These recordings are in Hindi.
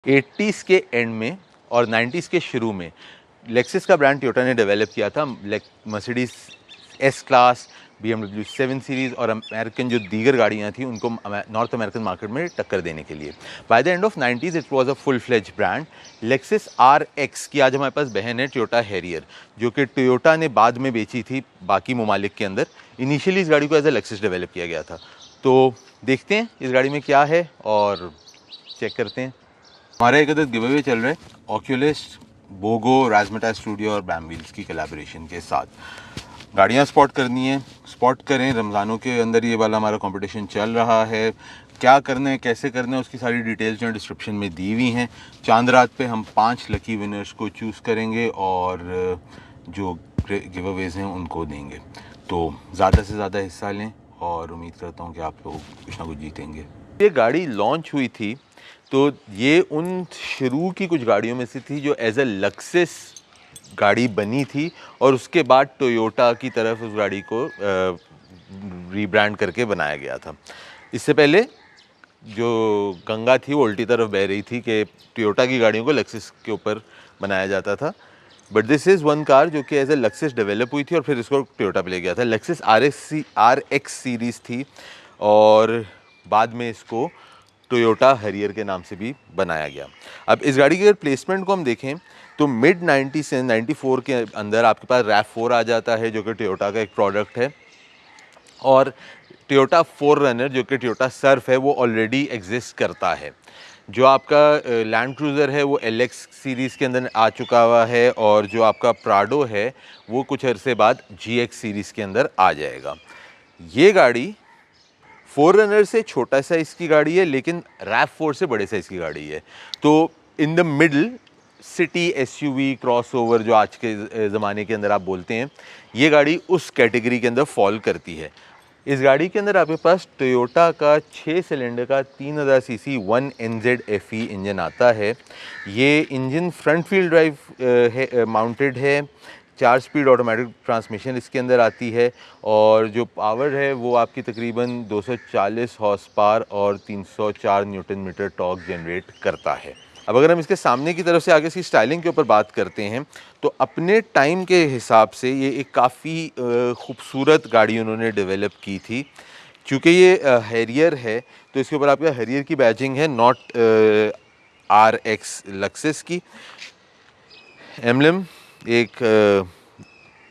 80s के एंड में और 90s के शुरू में लेक्सस का ब्रांड टोयोटा ने डेवलप किया था Mercedes S class, BMW 7 series और अमेरिकन जो दीगर गाड़ियाँ थी उनको नॉर्थ अमेरिकन मार्केट में टक्कर देने के लिए। By the end of 90s it was a full fledge brand. Lexus RX की आज हमारे पास बहन है टोयोटा हैरियर, जो कि टोयोटा ने बाद में बेची थी बाकी ममालिक के अंदर। इनिशियली इस गाड़ी को एज ए लेक्सस डेवलप किया गया था। तो देखते हैं इस गाड़ी में क्या है और चेक करते हैं। हमारा एक अदद गिव अवे चल रहा है ऑक्यूलिस, बोगो, राजमेटा स्टूडियो और बैम व्हील्स की कोलैबोरेशन के साथ। गाड़ियाँ स्पॉट करनी है, स्पॉट करें। रमज़ानों के अंदर ये वाला हमारा कंपटीशन चल रहा है। क्या करना है, कैसे करना है, उसकी सारी डिटेल्स जो है डिस्क्रिप्शन में दी हुई हैं। चांद रात पे हम 5 लकी विनर्स को चूज़ करेंगे और जो गिव अवेज हैं उनको देंगे। तो ज़्यादा से ज़्यादा हिस्सा लें और उम्मीद करता हूँ कि आप लोग कुछ ना कुछ जीतेंगे। ये गाड़ी लॉन्च हुई थी तो ये उन शुरू की कुछ गाड़ियों में से थी जो एज अ लक्सस गाड़ी बनी थी और उसके बाद टोयोटा की तरफ उस गाड़ी को रीब्रांड करके बनाया गया था। इससे पहले जो गंगा थी वो उल्टी तरफ बह रही थी कि टोयोटा की गाड़ियों को लक्सस के ऊपर बनाया जाता था। But this is one car जो कि एज ए लक्सस डेवलप हुई थी और फिर इसको टोयोटा पे ले गया था। लक्सस RX सीरीज़ थी और बाद में इसको टोयोटा हैरियर के नाम से भी बनाया गया। अब इस गाड़ी के अगर प्लेसमेंट को हम देखें तो मिड 90 से 94 के अंदर आपके पास RAV4 आ जाता है जो कि टोयोटा का एक प्रोडक्ट है, और टोयोटा 4Runner जो कि टोयोटा सर्फ है वो ऑलरेडी एग्जिस्ट करता है। जो आपका लैंड क्रूज़र है वो LX सीरीज़ के अंदर आ चुका हुआ है और जो आपका प्राडो है वो कुछ अरसे बाद GX सीरीज़ के अंदर आ जाएगा। ये गाड़ी 4Runner से छोटा साइज़ की गाड़ी है लेकिन RAV4 से बड़े साइज़ की गाड़ी है। तो in the middle city SUV crossover जो आज के ज़माने के अंदर आप बोलते हैं, ये गाड़ी उस कैटेगरी के अंदर फॉल करती है। इस गाड़ी के अंदर आपके पास टोयोटा का 6 सिलेंडर का 3000 सीसी 1NZ FE इंजन आता है। ये engine front wheel drive mounted है। 4 स्पीड ऑटोमेटिक ट्रांसमिशन इसके अंदर आती है और जो पावर है वो आपकी तकरीबन 240 हॉर्स पावर और 304 न्यूटन मीटर टॉर्क जनरेट करता है। अब अगर हम इसके सामने की तरफ से आगे इसकी स्टाइलिंग के ऊपर बात करते हैं तो अपने टाइम के हिसाब से ये एक काफ़ी खूबसूरत गाड़ी उन्होंने डेवलप की थी। चूँकि ये हैरियर है तो इसके ऊपर आपका हैरियर की बैजिंग है, नॉट RX लक्सस की। एम्ब्लम एक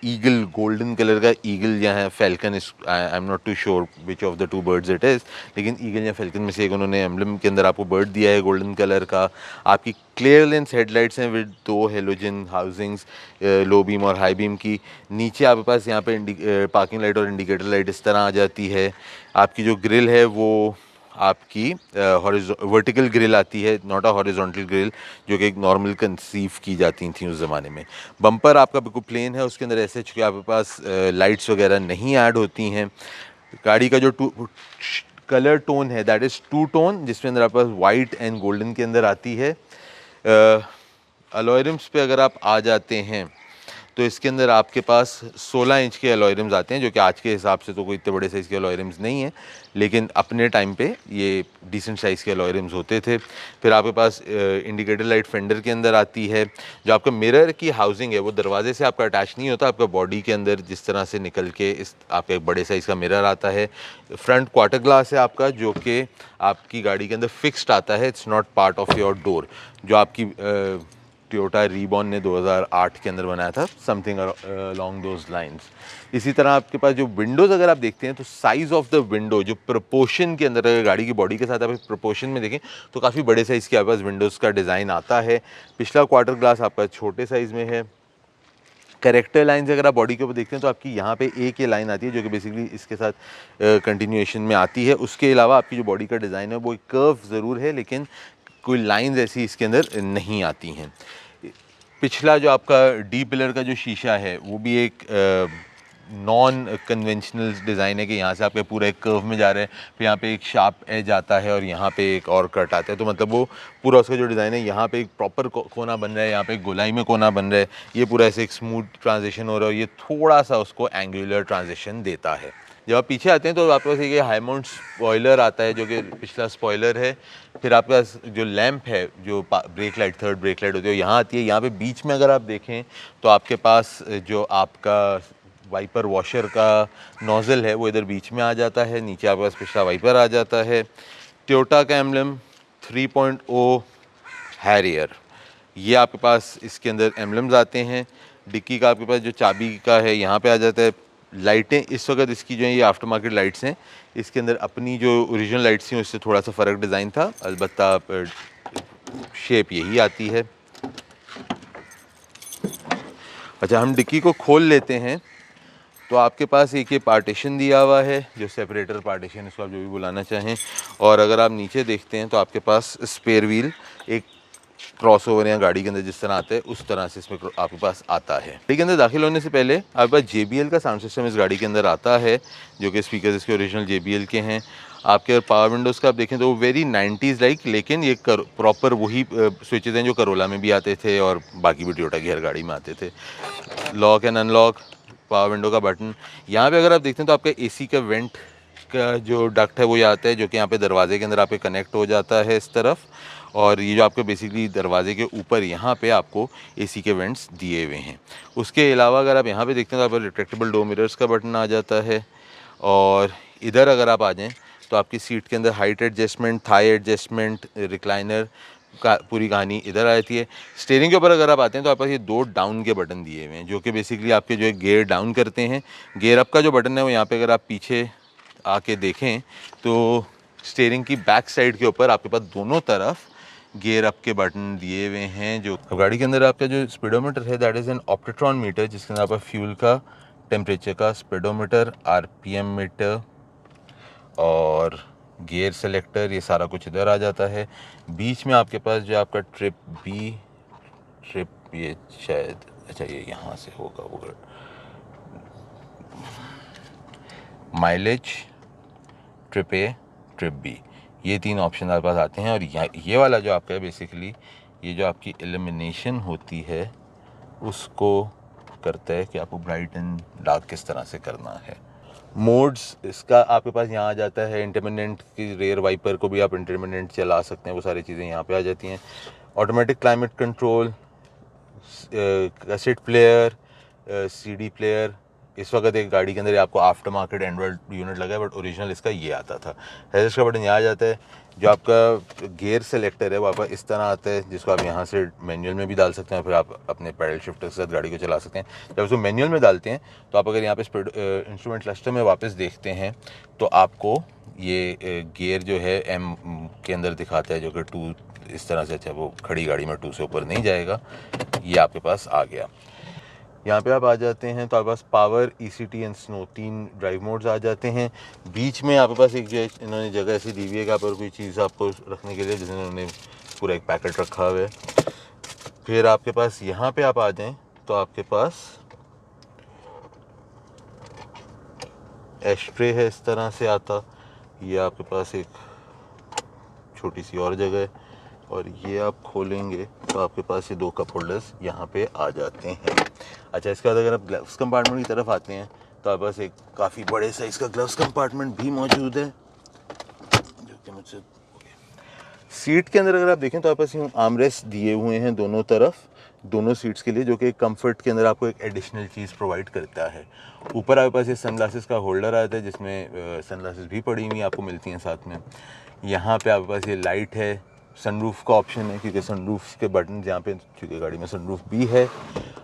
ईगल, गोल्डन कलर का ईगल या है falcon, I am not too sure which of the two birds it is, लेकिन ईगल या फैल्कन में से एक उन्होंने एम्ब्लम के अंदर आपको बर्ड दिया है गोल्डन कलर का। आपकी क्लियर लेंस हेडलाइट्स हैं with 2 halogen housings, low beam और हाई बीम की। नीचे आपके पास यहाँ पे पार्किंग लाइट और इंडिकेटर लाइट इस तरह आ जाती है। आपकी जो ग्रिल है वो आपकी वर्टिकल ग्रिल आती है, नॉट अ हॉरिजॉन्टल ग्रिल जो कि एक नॉर्मल कंसीव की जाती थी उस ज़माने में। बम्पर आपका बिल्कुल प्लेन है, उसके अंदर ऐसे चूँकि आपके पास लाइट्स वगैरह नहीं ऐड होती हैं। गाड़ी का जो कलर टोन है दैट इज़ टू टोन, जिसमें अंदर आपके पास वाइट एंड गोल्डन के अंदर आती है। अलॉय रिम्स पे अगर आप आ जाते हैं तो इसके अंदर आपके पास 16 इंच के अलॉय रिम्स आते हैं, जो कि आज के हिसाब से तो कोई इतने बड़े साइज़ के अलॉय रिम्स नहीं है, लेकिन अपने टाइम पे ये डिसेंट साइज़ के अलॉय रिम्स होते थे। फिर आपके पास इंडिकेटर लाइट फेंडर के अंदर आती है। जो आपका मिरर की हाउसिंग है वो दरवाजे से आपका अटैच नहीं होता, आपका बॉडी के अंदर जिस तरह से निकल के इस आपका एक बड़े साइज़ का मिरर आता है। फ्रंट क्वार्टर ग्लास है आपका जो कि आपकी गाड़ी के अंदर फिक्स्ड आता है, it's not part of your door, जो आपकी टोयोटा रीबॉर्न ने 2008 के अंदर बनाया था, समथिंग अलोंग दोज लाइंस। इसी तरह आपके पास जो विंडोज़ अगर आप देखते हैं तो साइज़ ऑफ द विंडो जो प्रोपोर्शन के अंदर, अगर गाड़ी की बॉडी के साथ आप प्रोपोर्शन में देखें तो काफ़ी बड़े साइज़ के आपके पास विंडोज़ का डिज़ाइन आता है। पिछला क्वार्टर ग्लास आपका छोटे साइज़ में है। कैरेक्टर लाइन्स अगर आप बॉडी के ऊपर देखते हैं तो आपकी यहाँ पे एक ये लाइन आती है जो कि बेसिकली इसके साथ कंटिन्यूएशन में आती है। उसके अलावा आपकी जो बॉडी का डिज़ाइन है वो एक कर्व ज़रूर है लेकिन कोई लाइंस ऐसी इसके अंदर नहीं आती हैं। पिछला जो आपका डी पिलर का जो शीशा है वो भी एक नॉन कन्वेंशनल डिज़ाइन है कि यहाँ से आपके पूरे एक कर्व में जा रहे हैं, फिर यहाँ पे एक शार्प एज आता है और यहाँ पे एक और कट आता है। तो मतलब वो पूरा उसका जो डिज़ाइन है, यहाँ पे एक प्रॉपर कोना बन रहा है, यहाँ पे एक गोलाई में कोना बन रहा है, ये पूरा ऐसे एक स्मूथ ट्रांजिशन हो रहा है और ये थोड़ा सा उसको एंगुलर ट्रांजिशन देता है। जब आप पीछे आते हैं तो आपके पास ये हाई माउंट स्पॉइलर आता है जो कि पिछला स्पॉइलर है। फिर आपके पास जो लैंप है, जो brake light, third brake light होती है, यहाँ आती है। यहाँ पे बीच में अगर आप देखें तो आपके पास जो आपका वाइपर वॉशर का नोज़ल है वो इधर बीच में आ जाता है, नीचे आपके पास पिछला वाइपर आ जाता है। टोयोटा का एम्ब्लम 3.0 हैरियर, ये आपके पास इसके अंदर एम्ब्लम्स आते हैं। डिक्की का आपके पास जो चाबी का है यहाँ पे आ जाता है। लाइटें इस वक्त इसकी जो है ये आफ्टर मार्केट लाइट्स हैं, इसके अंदर अपनी जो ओरिजिनल लाइट्स थी उससे थोड़ा सा फ़र्क डिज़ाइन था, अलबत्ता शेप यही आती है। अच्छा, हम डिक्की को खोल लेते हैं तो आपके पास एक ये पार्टीशन दिया हुआ है, जो सेपरेटर पार्टीशन, इसको आप जो भी बुलाना चाहें। और अगर आप नीचे देखते हैं तो आपके पास स्पेयर व्हील एक क्रॉसओवर या गाड़ी के अंदर जिस तरह आता है उस तरह से इसमें आपके पास आता है। गाड़ी के अंदर दाखिल होने से पहले आपके पास JBL का साउंड सिस्टम इस गाड़ी के अंदर आता है, जो कि स्पीकर इसके ओरिजिनल JBL के हैं। आपके पावर विंडोज़ का आप देखें तो वो वेरी 90s लाइक, लेकिन ये प्रॉपर वही स्विचेज हैं जो करोला में भी आते थे और बाकी भी टोयोटा की हर गाड़ी में आते थे। Lock and unlock, power window का बटन। यहाँ पे अगर आप देखते हैं तो आपका AC का वेंट का जो डक्ट है वो ये आता है, जो कि यहाँ पे दरवाजे के अंदर आपके कनेक्ट हो जाता है इस तरफ। और ये जो आपके बेसिकली दरवाजे के ऊपर यहाँ पे आपको AC के वेंट्स दिए हुए हैं। उसके अलावा अगर आप यहाँ पे देखते हैं तो आप रिट्रैक्टेबल डोर मिरर्स का बटन आ जाता है। और इधर अगर आप आ जाएँ तो आपकी सीट के अंदर height adjustment, thigh adjustment, recliner का पूरी कहानी इधर आती है। स्टीयरिंग के ऊपर अगर आप आते हैं तो आपके पास ये 2 डाउन के बटन दिए हुए हैं, जो कि बेसिकली आपके जो है गियर डाउन करते हैं। गियर अप का जो बटन है वो यहाँ पे अगर आप पीछे आके देखें तो स्टीयरिंग की बैक साइड के ऊपर आपके पास दोनों तरफ गियर अप के बटन दिए हुए हैं। जो गाड़ी के अंदर आपका जो स्पीडोमीटर है दैट इज़ एन ऑप्टिट्रॉन मीटर, जिसके अंदर आपका फ्यूल का, टेम्परेचर का, स्पीडोमीटर, RPM मीटर और गियर सेलेक्टर, ये सारा कुछ इधर आ जाता है। बीच में आपके पास जो आपका ट्रिप, ये शायद, अच्छा ये यहाँ से होगा वो, mileage, trip A, trip B, ये 3 ऑप्शन आपके पास आते हैं। और ये वाला जो आपका है बेसिकली, ये जो आपकी एलिमिनेशन होती है उसको करता है कि आपको ब्राइट एंड डार्क किस तरह से करना है। मोड्स इसका आपके पास यहाँ आ जाता है। इंटरमिटेंट की रेयर वाइपर को भी आप इंटरमिटेंट चला सकते हैं, वो सारी चीज़ें यहाँ पे आ जाती हैं। Automatic climate control, cassette player, CD player. इस वक्त एक गाड़ी के अंदर आपको आफ्टर मार्केट एंड्रॉयड यूनिट लगा है, बट ओरिजिनल इसका ये आता था। एडजस्ट का बटन यहाँ आ जाता है। जो आपका गियर सेलेक्टर है वो आपका इस तरह आता है, जिसको आप यहाँ से मैनुअल में भी डाल सकते हैं, फिर आप अपने पैडल शिफ्टर के साथ गाड़ी को चला सकते हैं। जब उसको मैनुअल में डालते हैं तो आप अगर यहाँ पे इंस्ट्रूमेंट क्लस्टर में वापस देखते हैं तो आपको ये गियर जो है M के अंदर दिखाता है, जो कि 2 इस तरह से, अच्छा वो खड़ी गाड़ी में 2 से ऊपर नहीं जाएगा। ये आपके पास आ गया। यहाँ पे आप आ जाते हैं तो आपके पास power, ECT and snow 3 drive modes आ जाते हैं। बीच में आपके पास एक जो इन्होंने जगह ऐसी दी हुई है कि आप कोई चीज़ आपको रखने के लिए, जिसमें उन्होंने पूरा एक पैकेट रखा हुआ है। फिर आपके पास यहाँ पे आप आ जाएं तो आपके पास एस्ट्रे है इस तरह से आता। ये आपके पास एक छोटी सी और जगह है, और ये आप खोलेंगे तो आपके पास ये 2 कप होल्डर्स यहाँ पे आ जाते हैं। अच्छा, इसके बाद अगर आप ग्लव्स कंपार्टमेंट की तरफ आते हैं तो आपके पास एक काफ़ी बड़े साइज़ का ग्लव्स कंपार्टमेंट भी मौजूद है, जो कि मुझसे सीट के अंदर अगर आप देखें तो आपके पास आर्मरेस्ट दिए हुए हैं दोनों तरफ, दोनों सीट्स के लिए, जो कि कंफर्ट के अंदर आपको एक एडिशनल चीज़ प्रोवाइड करता है। ऊपर आपके पास ये सनग्लासेस का होल्डर आता है, जिसमें सनग्लासेस भी पड़ी हुई आपको मिलती हैं साथ में। यहाँ पे आपके पास ये लाइट है, सनरूफ का ऑप्शन है, क्योंकि सनरूफ के बटन यहाँ पे, चूँकि गाड़ी में सनरूफ भी है।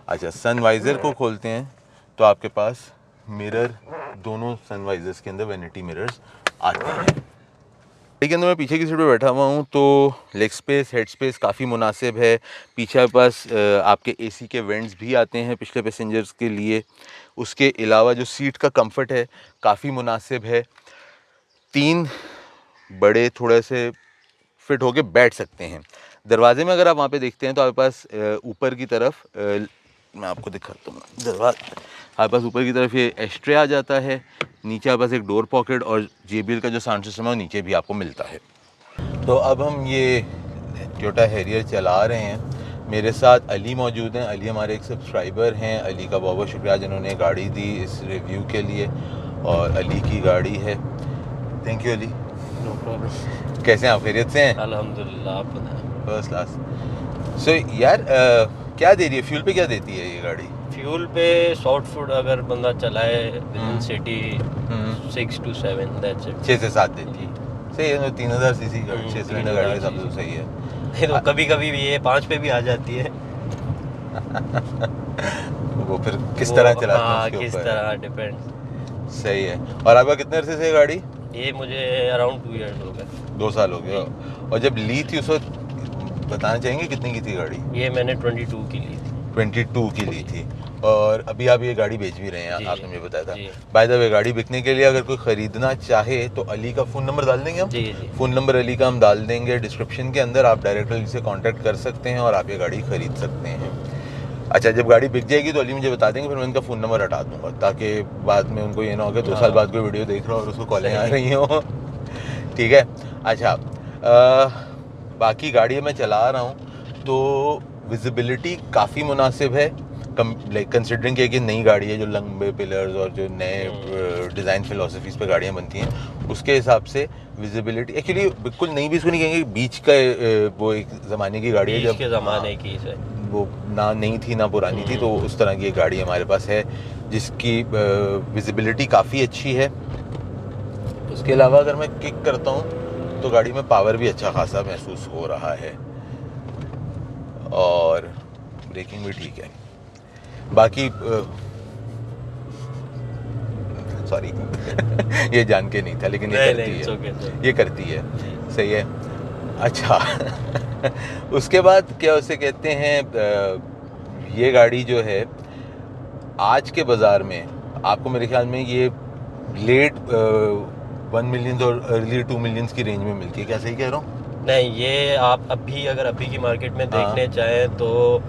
अच्छा, सनवाइज़र को खोलते हैं तो आपके पास मिरर, दोनों सनवाइज़र्स के अंदर वैनिटी मिरर्स आते हैं। गाड़ी के अंदर मैं पीछे की सीट पे बैठा हुआ हूँ तो लेग स्पेस, हेड स्पेस काफ़ी मुनासिब है। पीछे आपके पास आपके AC के वेंट्स भी आते हैं पिछले पैसेंजर्स के लिए। उसके अलावा जो सीट का कंफर्ट है काफ़ी मुनासिब है। 3 बड़े थोड़े से फिट होके बैठ सकते हैं। दरवाजे में अगर आप वहाँ पे देखते हैं तो आपके पास ऊपर की तरफ मैं आपको दिखाता हूँ दरवाजा। आपके पास ऊपर की तरफ ये एस्ट्रे आ जाता है, नीचे आपके पास एक डोर पॉकेट और JBL का जो साउंड सिस्टम है वो नीचे भी आपको मिलता है। तो अब हम ये टोयोटा हैरियर चला रहे हैं। मेरे साथ अली मौजूद हैं। अली हमारे एक सब्सक्राइबर हैं। अली का बहुत बहुत शुक्रिया जिन्होंने गाड़ी दी इस रिव्यू के लिए, और अली की गाड़ी है। Thank you Ali. No problem. कैसे हैं आप, खैरियत से हैं? अल्हम्दुलिल्लाह, आप बताएं। First class. सो यार क्या दे रही है, फ्यूल पे क्या देती है ये गाड़ी? फ्यूल पे शॉर्ट फुट अगर बंदा चलाए with city 6 to 7, that's it. 6 से 7 देती है, सही है। 3000 सीसी का 6 सिलेंडर गाड़ी के हिसाब से सही है। नहीं तो कभी कभी भी ये 5 पे भी आ जाती है। वो फिर किस तरह चलाते हैं हाँ, उसके किस ऊपर तरह डिपेंड्स। सही है। और आपका कितने अरसे से है गाड़ी? ये मुझे अराउंड 2 years हो गए। 2 साल हो गए। और जब ली थी उस वक्त बताना चाहेंगे कितने की थी गाड़ी? ये मैंने 22 की ली थी। 22 की ली थी। और अभी आप ये गाड़ी बेच भी रहे हैं, जी, आपने मुझे बताया था। जी। बाय द वे, गाड़ी बिकने के लिए अगर कोई ख़रीदना चाहे तो अली का फ़ोन नंबर डाल देंगे हम। जी जी। फ़ोन नंबर अली का हम डाल देंगे डिस्क्रिप्शन के अंदर। आप डायरेक्ट अली से कांटेक्ट कर सकते हैं और आप ये गाड़ी ख़रीद सकते हैं। अच्छा, जब गाड़ी बिक जाएगी तो अली मुझे बता देंगे, फिर मैं उनका फ़ोन नंबर हटा दूंगा, ताकि बाद में उनको ये ना हो कि 2 साल बाद कोई वीडियो देख रहा हो और उसको कॉलें आ रही हो। ठीक है। अच्छा, बाकी गाड़ी मैं चला रहा हूँ तो विजिबिलिटी काफ़ी मुनासिब है, लाइक कंसिडरिंग कि नई गाड़ी है, जो लंबे पिलर्स और जो नए डिज़ाइन फिलोसफीज़ पे गाड़ियाँ बनती हैं उसके हिसाब से विजिबिलिटी एक्चुअली बिल्कुल नई भी इसको नहीं कहेंगे। बीच का वो एक ज़माने की गाड़ी है, जब के ज़माने की है वो ना नई थी ना पुरानी थी, तो उस तरह की एक गाड़ी हमारे पास है जिसकी विजिबिलिटी काफ़ी अच्छी है। उसके अलावा अगर मैं किक करता हूँ तो गाड़ी में पावर भी अच्छा खासा महसूस हो रहा है और ब्रेकिंग भी ठीक है। बाकी सॉरी ये जान के नहीं था, लेकिन ये करती है, ये करती है, सही है। अच्छा उसके बाद क्या उसे कहते हैं, ये गाड़ी जो है आज के बाज़ार में आपको मेरे ख्याल में ये लेट 1 मिलियन और अर्ली 2 मिलियन की रेंज में मिलती है। क्या सही कह रहा हूँ? नहीं, ये आप अभी अगर अभी की मार्केट में देखने चाहें तो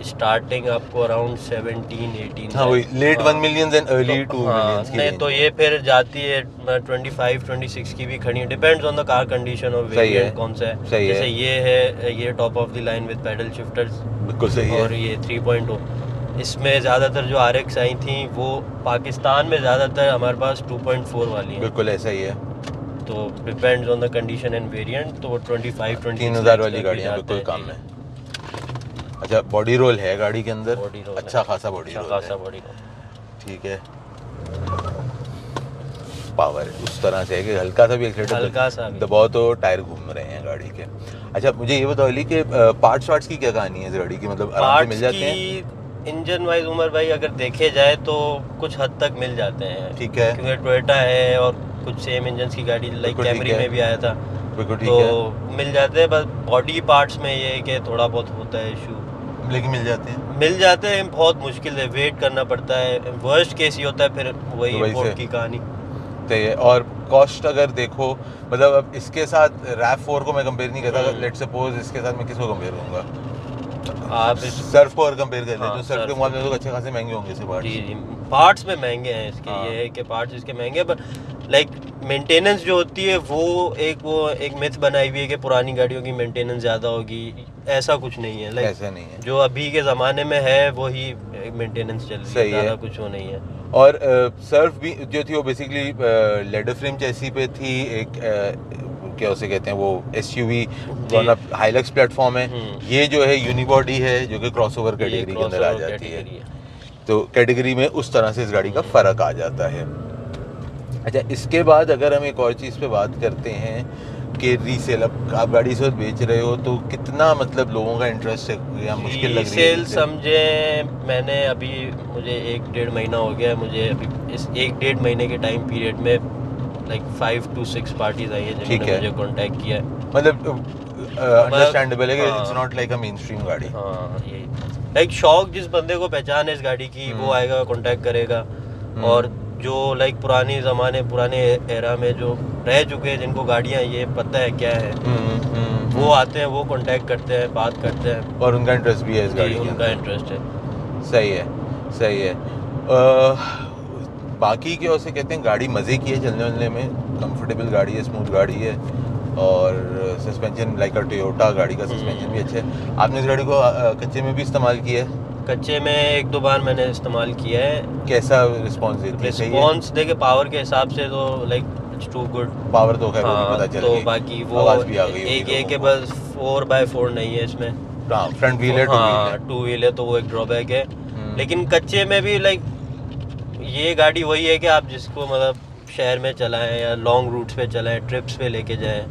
स्टार्टिंग आपको अराउंड 17-18। हाँ, वही late 1 million and early 2 million की नहीं तो ये फिर जाती है 25-26 की भी खड़ी है, depends on the car condition और वेरिएंट कौन सा है। जैसे ये है, ये top of the line with paddle shifters, बिल्कुल सही है। और ये 3.0। इसमें ज़्यादातर जो RX आई थी वो पाकिस्तान में ज़्यादातर हमारे पास 2.4 वाली है। बिल्कुल ऐसा ही है। तो depends on the condition end variant, तो 25-26 3000 वाली गाड़ियाँ बिल्कुल कम है। अच्छा, बॉडी रोल है गाड़ी के अंदर, अच्छा खासा बॉडी रोल, ठीक है। पावर उस तरह से है कि हल्का सा भी एक्सीलेटर दबाओ तो टायर घूम रहे हैं गाड़ी के। अच्छा, मुझे ये बताओ अली कि पार्ट्स वार्ट्स की क्या कहानी है इस गाड़ी की, मतलब आराम से मिल जाते हैं? इंजन वाइज उमर भाई अगर देखे जाए तो कुछ हद तक मिल जाते हैं, ठीक है, क्योंकि टोयोटा है और कुछ सेम इंजन की गाड़ी लाइक कैमरी में भी आया था, तो मिल जाते हैं। बस बॉडी पार्ट्स में ये है कि थोड़ा बहुत होता है इशू, लेकिन मिल जाते हैं। बहुत मुश्किल है, वेट करना पड़ता है। वर्स्ट केस ही होता है फिर वही इंपोर्ट की कहानी। और कॉस्ट अगर देखो, मतलब अब इसके साथ RAV4 को मैं कंपेयर नहीं करता, लेट सपोज इसके साथ मैं किसको कंपेयर करूंगा? आप सर्फ को अगर कंपेयर कर ले तो सर्फ के मुकाबले तो अच्छे खासे महंगे होंगे इसके पार्ट्स। जी, पार्ट्स में महंगे हैं इसके। ये है कि पार्ट्स इसके महंगे, पर लाइक मेंटेनेंस जो होती है वो एक मिथ बनाई हुई है कि पुरानी गाड़ियों की मेंटेनेंस ज़्यादा होगी। ऐसा कुछ नहीं है, लाइक ऐसा नहीं है। जो जो अभी के ज़माने में है वही मेंटेनेंस चल रही है, ज़्यादा कुछ वो नहीं है। और सर्फ भी जो थी वो बेसिकली लेडर फ्रेम चैसी पे थी, एक क्या उसे कहते हैं वो SUV हाइलक्स प्लेटफॉर्म है। ये जो है यूनिबॉडी है जो कि क्रॉसओवर कैटेगरी के अंदर आ जाती है, तो कैटेगरी में उस तरह से इस गाड़ी का फ़र्क आ जाता है। अच्छा, इसके बाद अगर हम एक और चीज़ पे बात करते हैं कि रीसेल, अब आप गाड़ी इस वक्त बेच रहे हो तो कितना मतलब लोगों का इंटरेस्ट है या मुश्किल लग रही है? रीसेल समझे, मैंने अभी मुझे 1-1.5 महीना हो गया है, मुझे अभी इस 1-1.5 महीने के टाइम पीरियड में लाइक 5 to 6 पार्टीज आई है जिन्होंने मुझे कांटेक्ट किया है। मतलब अंडरस्टैंडेबल है कि it's not like a main stream गाड़ी। हाँ, ये लाइक शौक जिस बंदे को पहचान है इस गाड़ी की वो आएगा, कांटेक्ट करेगा। और जो लाइक पुराने एरा में जो रह चुके हैं, जिनको गाड़ियाँ ये पता है क्या है, वो आते हैं, वो कांटेक्ट करते हैं, बात करते हैं, और उनका इंटरेस्ट भी है इस गाड़ी के उनका इंटरेस्ट है। सही है, सही है। बाकी के वैसे कहते हैं गाड़ी मज़े की है चलने वलने में, कंफर्टेबल गाड़ी है, स्मूथ गाड़ी है, और सस्पेंशन लाइक अ टोयोटा गाड़ी का सस्पेंशन भी अच्छा है। आपने इस गाड़ी को कच्चे में भी इस्तेमाल किया है? कच्चे में 1-2 बार मैंने इस्तेमाल किया है। कैसा रिस्पॉन्स देती है? सही है? रिस्पॉन्स देखे पावर के हिसाब से तो like it's too good. Power तो खैर वो भी पता चल तो गई, बाकी वो आवाज़ भी आ गई एक होगी ये लोगों के को। बस 4x4 नहीं है इसमें। हाँ, फ्रंट व्हील है, टू व्हील है। 2 व्हील है तो वो एक ड्रॉबैक है। लेकिन कच्चे में भी लाइक ये गाड़ी वही है कि आप जिसको मतलब शहर में चलाएं या लॉन्ग रूट्स पे चलाएं, ट्रिप्स पे लेके जाएं,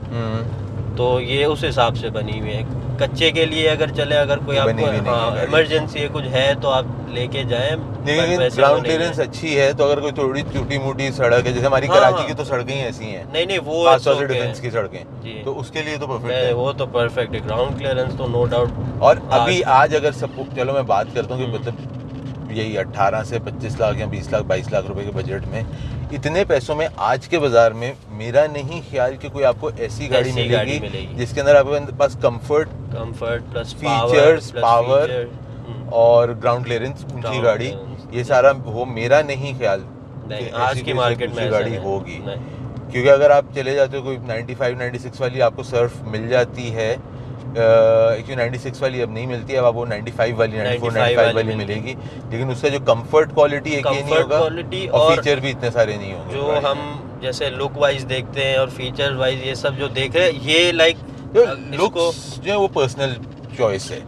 तो ये उस हिसाब से बनी हुई है। कच्चे के लिए अगर चले, अगर कोई बनी हुई नहीं है आपको गाड़ी। इमरजेंसी है कुछ है तो आप लेके जाएं। लेकिन वैसे ग्राउंड वो नहीं क्लियरेंस है। अच्छी है, तो अगर कोई थोड़ी टूटी मोटी सड़क है, जैसे हमारी हाँ, कराची हाँ। की तो सड़कें ही ऐसी हैं, नहीं वो 500 से okay डिफेंस है। की सड़कें, जी। तो उसके लिए तो परफेक्ट नहीं है। वो तो परफेक्ट है, ग्राउंड क्लियरेंस तो नो डाउट। और अभी आज अगर सब, चलो मैं बात करता हूँ कि मतलब यही 18 से 25 लाख या 20 लाख 22 लाख रुपए के बजट में, इतने पैसों में आज के बाजार में मेरा नहीं ख्याल कि कोई आपको ऐसी गाड़ी मिलेगी जिसके अंदर आपके पास कंफर्ट प्लस फीचर्स, पावर और ग्राउंड क्लियरेंस, ऊंची गाड़ी, ये सारा हो, मेरा नहीं ख्याल नहीं, कि आज ऐसी की कोई मार्केट में दूसरी ऐसा गाड़ी नहीं। होगी। नहीं। क्योंकि अगर आप चले जाते हो कोई 95 96 वाली आपको सर्फ मिल जाती है, क्योंकि 96 वाली अब नहीं मिलती है, अब आपको 95 वाली 94 95 वाली मिलेगी, लेकिन उसका जो कंफर्ट क्वालिटी एक ये नहीं होगा, क्वालिटी और और फीचर भी इतने सारे नहीं होंगे जो गाड़ी में। हम जैसे लुक वाइज देखते हैं और फीचर वाइज ये सब जो देख रहे हैं, ये लाइक लुक्स जो है वो पर्सनल चॉइस है,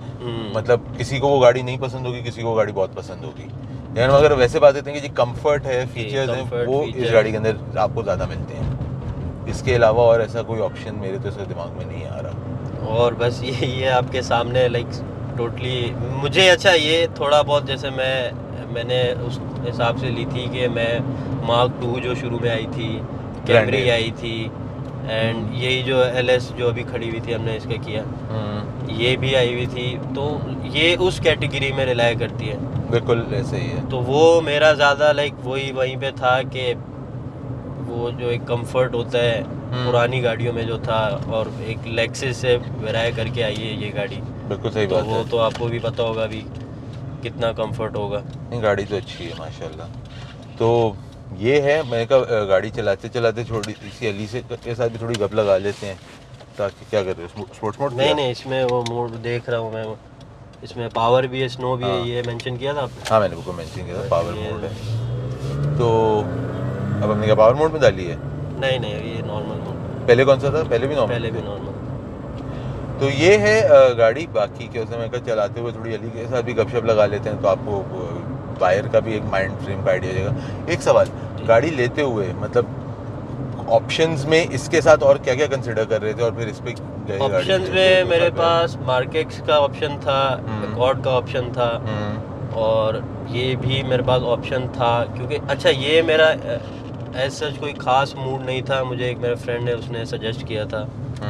मतलब किसी को वो गाड़ी नहीं पसंद होगी, किसी को गाड़ी बहुत पसंद होगी, लेकिन अगर वैसे बात करते हैं कि जी कंफर्ट है, फीचर्स हैं, comfort, वो इस features। गाड़ी के अंदर आपको ज़्यादा मिलते हैं। इसके अलावा और ऐसा कोई ऑप्शन मेरे तो इसके दिमाग में नहीं आ रहा। और बस ये आपके सामने लाइक टोटली मुझे अच्छा, ये थोड़ा बहुत जैसे मैंने उस हिसाब से ली थी कि मैं मार्क 2 जो शुरू में आई थी, कैमरी Grande। आई थी, एंड यही जो LS जो अभी खड़ी हुई थी हमने इसका किया, ये भी आई हुई थी, तो ये उस कैटेगरी में रिलाय करती है। बिल्कुल ऐसे ही है। तो वो मेरा ज़्यादा लाइक वहीं पे था कि वो जो एक कंफर्ट होता है पुरानी गाड़ियों में जो था, और एक लेक्सिस से वेराय करके आई है ये गाड़ी, बिल्कुल सही तो बात वो है। तो आपको भी पता होगा भी कितना कंफर्ट होगा। नहीं, गाड़ी तो अच्छी है माशाल्लाह। तो ये है, मैंने कहा गाड़ी चलाते चलाते थोड़ी सी अली से के साथ भी थोड़ी गप लगा लेते हैं, ताकि क्या कर रहे हो, स्पोर्ट्स मोड? नहीं इसमें वो मोड देख रहा हूँ मैं, इसमें पावर भी है, स्नो भी है, हाँ। ये मेंशन किया था आपने? हाँ, मैंने वो मेंशन किया था, पावर ये- मोड है। तो अब हमने क्या पावर मोड में डाली है? नहीं ये नॉर्मल मोड। पहले कौन सा था? पहले भी नॉर्मल? पहले भी नॉर्मल। तो ये है गाड़ी। बाकी के उसमें मैं कहा चलाते हुए थोड़ी अली के साथ भी गपशप लगा लेते हैं, तो आपको बायर का भी एक माइंड फ्रेम का आइडिया जाएगा। एक सवाल, गाड़ी लेते हुए मतलब ऑप्शंस में इसके साथ और क्या क्या कंसिडर कर रहे थे, और फिर इस पे गए? ऑप्शंस में मेरे पास मार्केक्स का ऑप्शन था, अकॉर्ड का ऑप्शन था, और ये भी मेरे पास ऑप्शन था, क्योंकि अच्छा ये मेरा एज सच कोई ख़ास मूड नहीं था, मुझे एक मेरे फ्रेंड ने उसने सजेस्ट किया था,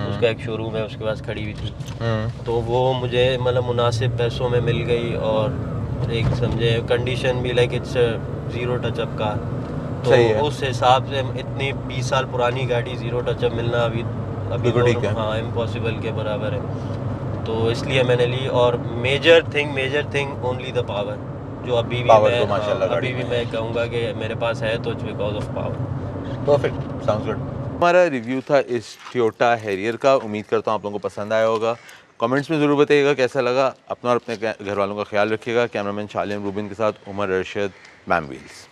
उसका एक शोरूम है उसके पास खड़ी हुई थी, तो वो मुझे मतलब मुनासिब पैसों में मिल गई, और एक समझे कंडीशन भी लाइक इट्स 0 टचअप का, तो उस हिसाब से इतनी 20 साल पुरानी गाड़ी 0 टचअप मिलना अभी ठीक है। हाँ इम्पॉसिबल के बराबर है, तो इसलिए मैंने ली। और major thing only the power, जो अभी भी पावर मैं तो माशाल्लाह अभी भी मैं कहूँगा कि मेरे पास है तो it's because of power. Perfect, sounds good. हमारा रिव्यू था इस टोयोटा हैरियर का। उम्मीद करता हूँ आप लोगों को पसंद आया होगा। कमेंट्स में ज़रूर बताइएगा कैसा लगा। अपना और अपने घर वालों का ख्याल रखिएगा। कैमरामैन शालिम रूबिन के साथ उमर अरशद, मैम व्हील्स।